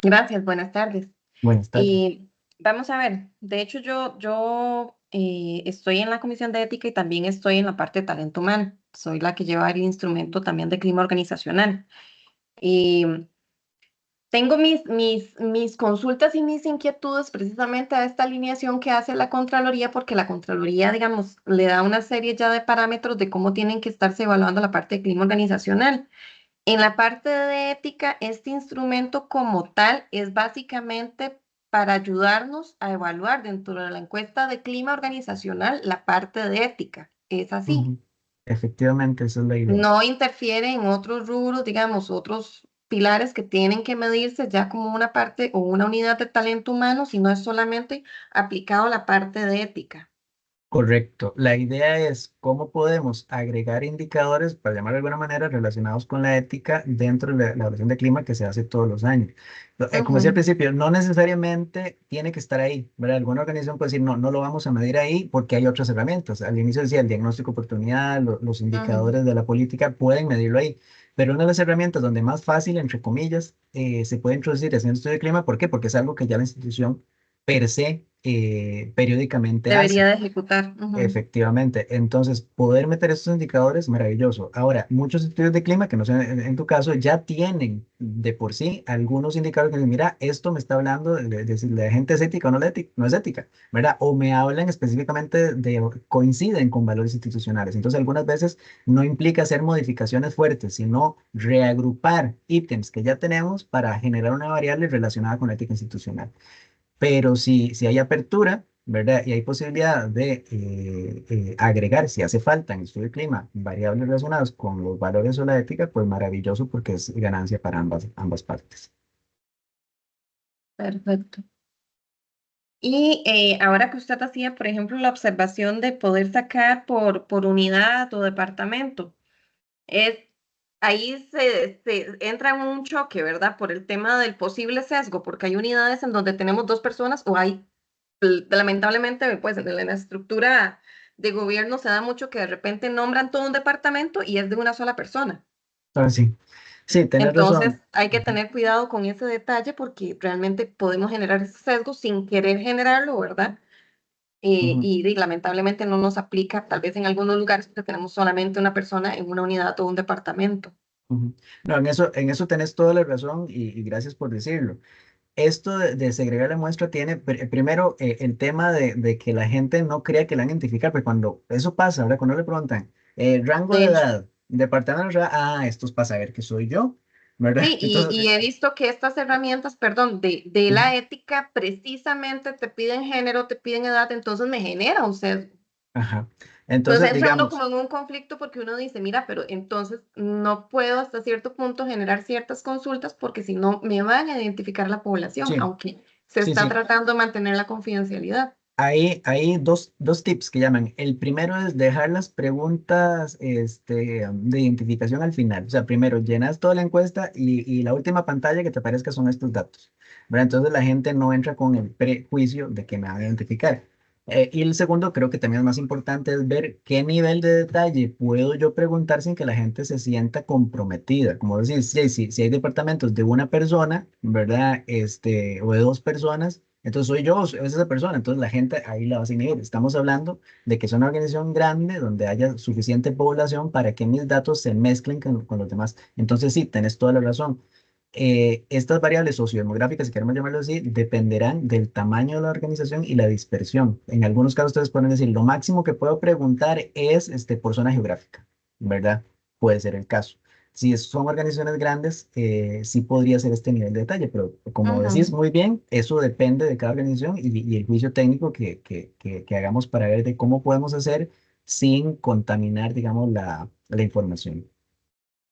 Gracias, buenas tardes. Buenas tardes. Vamos a ver, de hecho yo estoy en la Comisión de Ética y también estoy en la parte de talento humano. Soy la que lleva el instrumento también de clima organizacional. Y tengo mis consultas y mis inquietudes precisamente a esta alineación que hace la Contraloría, porque la Contraloría, digamos, le da una serie ya de parámetros de cómo tienen que estarse evaluando la parte de clima organizacional. En la parte de ética, este instrumento como tal es básicamente para ayudarnos a evaluar dentro de la encuesta de clima organizacional la parte de ética. Es así. Ujú. Efectivamente, esa es la idea. No interfiere en otros rubros, digamos, otros pilares que tienen que medirse ya como una parte o una unidad de talento humano, sino es solamente aplicado a la parte de ética. Correcto. La idea es cómo podemos agregar indicadores, para llamar de alguna manera, relacionados con la ética dentro de la evaluación de clima que se hace todos los años. Como decía al Ujú, principio, no necesariamente tiene que estar ahí, ¿verdad? Alguna organización puede decir, no, no lo vamos a medir ahí porque hay otras herramientas. Al inicio decía el diagnóstico de oportunidad, los ujú. indicadores de la política pueden medirlo ahí. Pero una de las herramientas donde más fácil, entre comillas, se puede introducir es en el estudio de clima. ¿Por qué? Porque es algo que ya la institución per se periódicamente Debería hace. de ejecutar. Ujú, Efectivamente, entonces poder meter estos indicadores, maravilloso. Ahora, muchos estudios de clima, que no sé en tu caso, ya tienen de por sí algunos indicadores que dicen, mira, esto me está hablando de si la gente es ética o no, no es ética, ¿verdad? O me hablan específicamente coinciden con valores institucionales. Entonces, algunas veces no implica hacer modificaciones fuertes, sino reagrupar ítems que ya tenemos para generar una variable relacionada con la ética institucional. Pero si hay apertura, ¿verdad? Y hay posibilidad de agregar, si hace falta en el estudio de clima, variables relacionadas con los valores o la ética, pues maravilloso porque es ganancia para ambas partes. perfecto. Y ahora que usted hacía, por ejemplo, la observación de poder sacar por unidad o departamento, es ahí se entra en un choque, ¿verdad? Por el tema del posible sesgo, porque hay unidades en donde tenemos dos personas o hay, lamentablemente, pues en la estructura de gobierno se da mucho que de repente nombran todo un departamento y es de una sola persona. Ahora sí, sí, tenés Entonces razón. hay que tener cuidado con ese detalle porque realmente podemos generar ese sesgo sin querer generarlo, ¿verdad? Ujú, Y lamentablemente no nos aplica, tal vez en algunos lugares, porque tenemos solamente una persona en una unidad o un departamento. ujú. No, en eso tenés toda la razón y gracias por decirlo. Esto de segregar la muestra tiene primero el tema de que la gente no crea que la van a identificar, pero cuando eso pasa, ahora cuando le preguntan rango De de hecho, edad, departamento de edad, esto es para saber que soy yo, ¿verdad? sí, Entonces, y he visto que estas herramientas, perdón, de ujú, la ética, precisamente te piden género, te piden edad, entonces me genera un sesgo. ajá. Entonces Entonces, entra uno digamos, como en un conflicto porque uno dice, mira, pero entonces no puedo hasta cierto punto generar ciertas consultas porque si no me van a identificar la población, sí, aunque se sí, está sí. tratando de mantener la confidencialidad. Hay dos tips que llaman. El primero es dejar las preguntas de identificación al final. O sea, primero llenas toda la encuesta y la última pantalla que te aparezca son estos datos. ¿Verdad? Entonces la gente no entra con el prejuicio de que me van a identificar. Y el segundo, creo que también es más importante, es ver qué nivel de detalle puedo yo preguntar sin que la gente se sienta comprometida. Como decir, si hay departamentos de una persona, ¿verdad? O de dos personas. Entonces soy yo, es esa persona, entonces la gente ahí la va a seguir. Estamos hablando de que es una organización grande donde haya suficiente población para que mis datos se mezclen con los demás. Entonces sí, tenés toda la razón. Estas variables sociodemográficas, si queremos llamarlo así, dependerán del tamaño de la organización y la dispersión. En algunos casos ustedes pueden decir, lo máximo que puedo preguntar es por zona geográfica, ¿verdad? Puede ser el caso. Si son organizaciones grandes, sí podría ser este nivel de detalle, pero como decís Ujú. muy bien, eso depende de cada organización y el juicio técnico que hagamos para ver de cómo podemos hacer sin contaminar, digamos, la información.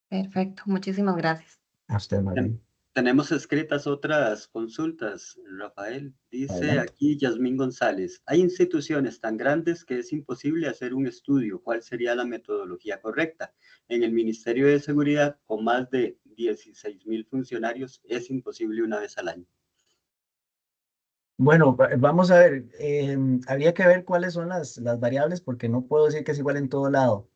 Perfecto, muchísimas gracias. A usted, más Ten- bien. Tenemos escritas otras consultas, Rafael. Dice Adelante. aquí Yasmín González, hay instituciones tan grandes que es imposible hacer un estudio. ¿Cuál sería la metodología correcta? En el Ministerio de Seguridad, con más de 16,000 funcionarios, es imposible una vez al año. Bueno, vamos a ver, habría que ver cuáles son las variables porque no puedo decir que es igual en todo lado.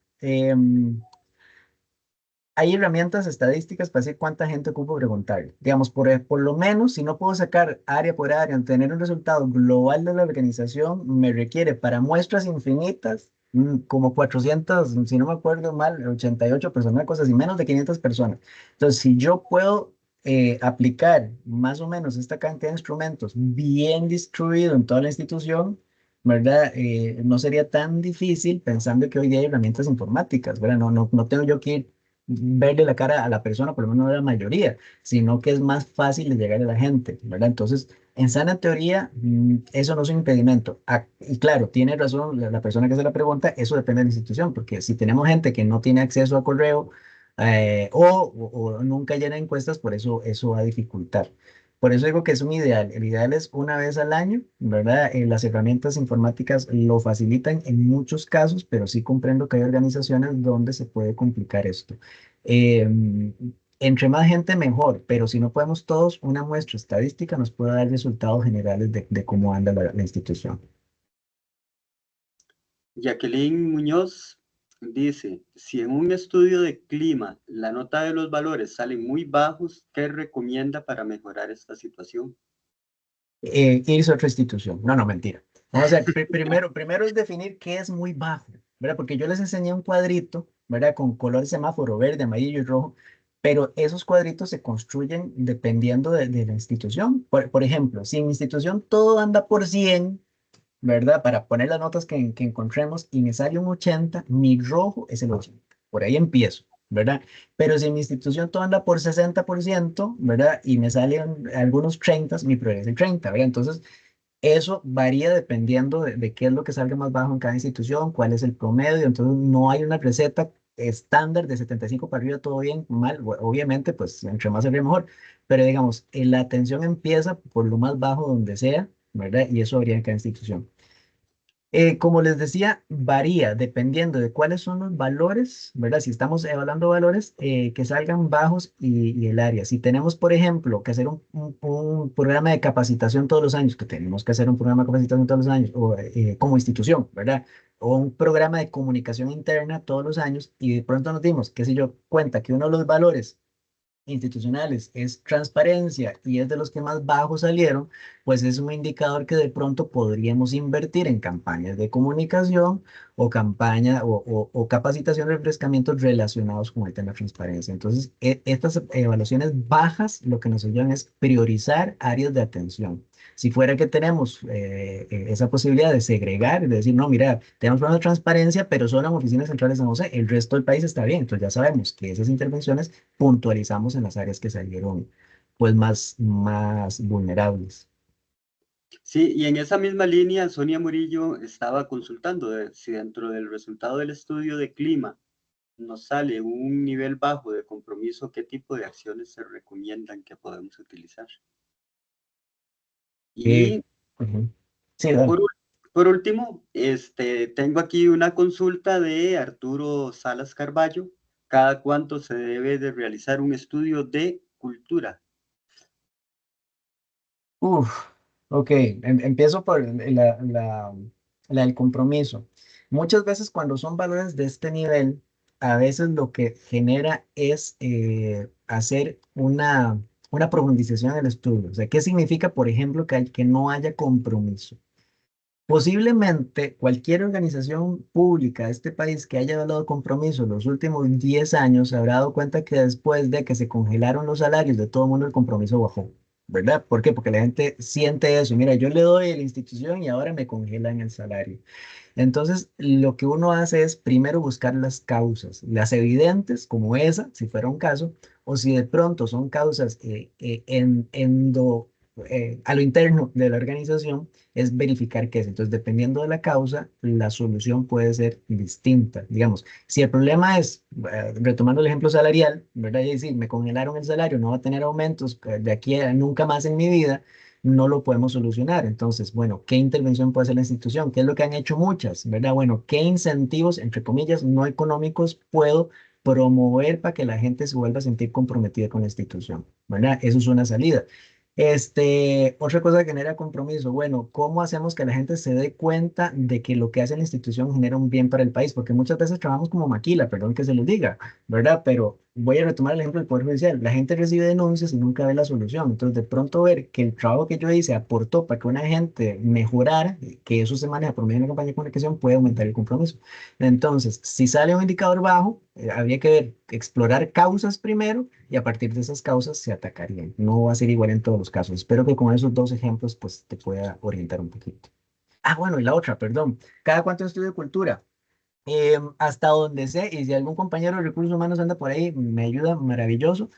Hay herramientas estadísticas para decir cuánta gente ocupa preguntar. Digamos, por lo menos, si no puedo sacar área por área, tener un resultado global de la organización, me requiere para muestras infinitas, como 400, si no me acuerdo mal, 88 personas, cosas así, menos de 500 personas. Entonces, si yo puedo aplicar más o menos esta cantidad de instrumentos bien distribuido en toda la institución, ¿verdad? No sería tan difícil pensando que hoy día hay herramientas informáticas, ¿verdad? No tengo yo que ir verle la cara a la persona, por lo menos no a la mayoría, sino que es más fácil de llegar a la gente, ¿verdad? Entonces, en sana teoría, eso no es un impedimento. Y claro, tiene razón la persona que hace la pregunta, eso depende de la institución, porque si tenemos gente que no tiene acceso a correo o nunca llena encuestas, por eso va a dificultar. Por eso digo que es un ideal. El ideal es una vez al año, ¿verdad? Las herramientas informáticas lo facilitan en muchos casos, pero sí comprendo que hay organizaciones donde se puede complicar esto. Eh, Entre más gente mejor, pero si no podemos todos, una muestra estadística nos puede dar resultados generales de cómo anda la institución. Jacqueline Muñoz dice, si en un estudio de clima la nota de los valores salen muy bajos, ¿qué recomienda para mejorar esta situación? Irse a otra institución. No, no, mentira. Vamos a ver, primero es definir qué es muy bajo, ¿verdad? Porque yo les enseñé un cuadrito, ¿verdad? Con color semáforo verde, amarillo y rojo, pero esos cuadritos se construyen dependiendo de la institución. Por ejemplo, si en mi institución todo anda por 100, ¿verdad? Para poner las notas que encontremos y me sale un 80, mi rojo es el 80. Por ahí empiezo, ¿verdad? Pero si en mi institución todo anda por 60%, ¿verdad? Y me salen algunos 30, mi prioridad es el 30, ¿verdad? Entonces, eso varía dependiendo de qué es lo que salga más bajo en cada institución, cuál es el promedio. Entonces, no hay una receta estándar de 75 para arriba, todo bien, mal. Obviamente, pues entre más arriba mejor. Pero digamos, la atención empieza por lo más bajo donde sea, ¿verdad? Y eso varía en cada institución. Como les decía, varía dependiendo de cuáles son los valores, ¿verdad? Si estamos evaluando valores que salgan bajos y el área. Si tenemos, por ejemplo, que hacer un programa de capacitación todos los años, que tenemos que hacer un programa de capacitación todos los años, o como institución, ¿verdad? O un programa de comunicación interna todos los años, y de pronto nos dimos, qué sé yo, cuenta que uno de los valores institucionales es transparencia y es de los que más bajos salieron, pues es un indicador que de pronto podríamos invertir en campañas de comunicación o campaña o capacitación de refrescamientos relacionados con el tema de transparencia. Entonces, estas evaluaciones bajas lo que nos ayudan es priorizar áreas de atención. Si fuera que tenemos esa posibilidad de segregar, de decir, no, mira, tenemos problemas de transparencia, pero solo en oficinas centrales de San José, el resto del país está bien. Entonces ya sabemos que esas intervenciones puntualizamos en las áreas que salieron pues más vulnerables. Sí, y en esa misma línea, Sonia Murillo estaba consultando si dentro del resultado del estudio de clima nos sale un nivel bajo de compromiso, ¿qué tipo de acciones se recomiendan que podemos utilizar? Eh, Y Ujú. Sí, dale. por, por último, tengo aquí una consulta de Arturo Salas Carballo. ¿Cada cuánto se debe de realizar un estudio de cultura? Uf, ok, empiezo por la del compromiso. Muchas veces cuando son valores de este nivel, a veces lo que genera es hacer una profundización del estudio. O sea, ¿qué significa, por ejemplo, que no haya compromiso? Posiblemente cualquier organización pública de este país que haya dado compromiso en los últimos 10 años se habrá dado cuenta que después de que se congelaron los salarios de todo el mundo, el compromiso bajó, ¿verdad? ¿Por qué? Porque la gente siente eso. Mira, yo le doy a la institución y ahora me congelan el salario. Entonces, lo que uno hace es primero buscar las causas, las evidentes, como esa, si fuera un caso, o si de pronto son causas a lo interno de la organización, es verificar qué es. Entonces, dependiendo de la causa, la solución puede ser distinta. Digamos, si el problema es, retomando el ejemplo salarial, ¿verdad? Y decir, me congelaron el salario, no va a tener aumentos de aquí a nunca más en mi vida, no lo podemos solucionar. Entonces, bueno, ¿qué intervención puede hacer la institución? ¿Qué es lo que han hecho muchas? ¿Verdad? Bueno, ¿qué incentivos, entre comillas, no económicos puedo promover para que la gente se vuelva a sentir comprometida con la institución? ¿Verdad? Eso es una salida. Otra cosa que genera compromiso, bueno, ¿cómo hacemos que la gente se dé cuenta de que lo que hace la institución genera un bien para el país? Porque muchas veces trabajamos como maquila, perdón que se los diga, ¿verdad? Pero voy a retomar el ejemplo del Poder Judicial. La gente recibe denuncias y nunca ve la solución. Entonces, de pronto ver que el trabajo que yo hice aportó para que una gente mejorara, que eso se maneja por medio de una campaña de comunicación, puede aumentar el compromiso. Entonces, si sale un indicador bajo, habría que ver, explorar causas primero y a partir de esas causas se atacarían. No va a ser igual en todos los casos. Espero que con esos dos ejemplos pues te pueda orientar un poquito. Ah, bueno, y la otra, perdón. ¿Cada cuánto estudio cultura? Hasta donde sé, y si algún compañero de recursos humanos anda por ahí, me ayuda, maravilloso.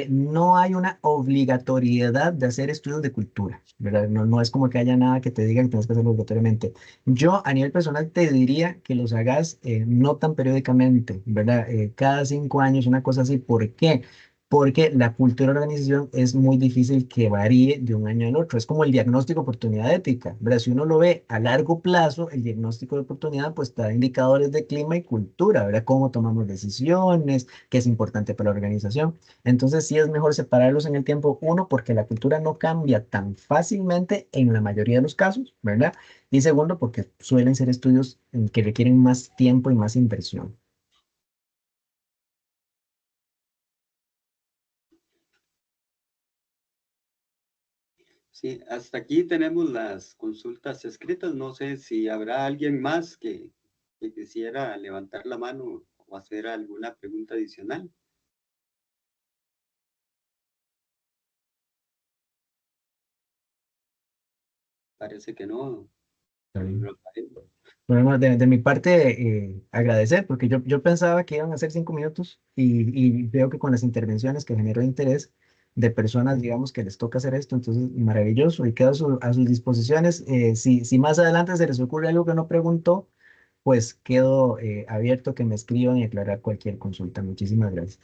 No hay una obligatoriedad de hacer estudios de cultura, ¿verdad? No, no es como que haya nada que te diga que tienes que hacerlo obligatoriamente. Yo a nivel personal te diría que los hagas no tan periódicamente, ¿verdad? Cada 5 años, una cosa así. ¿Por qué? Porque la cultura de la organización es muy difícil que varíe de un año al otro. Es como el diagnóstico de oportunidad ética, ¿verdad? Si uno lo ve a largo plazo, el diagnóstico de oportunidad pues te da indicadores de clima y cultura, ¿verdad? Cómo tomamos decisiones, qué es importante para la organización. Entonces sí es mejor separarlos en el tiempo, uno, porque la cultura no cambia tan fácilmente en la mayoría de los casos, ¿verdad? Y segundo, porque suelen ser estudios que requieren más tiempo y más inversión. Sí, hasta aquí tenemos las consultas escritas. No sé si habrá alguien más que quisiera levantar la mano o hacer alguna pregunta adicional. Parece que no, Está bien. Rafael. Bueno, de mi parte, agradecer, porque yo pensaba que iban a ser 5 minutos y veo que con las intervenciones que generó interés de personas, digamos, que les toca hacer esto, entonces maravilloso y quedo a sus disposiciones. Si más adelante se les ocurre algo que no preguntó, pues quedo abierto a que me escriban y aclarar cualquier consulta. Muchísimas gracias.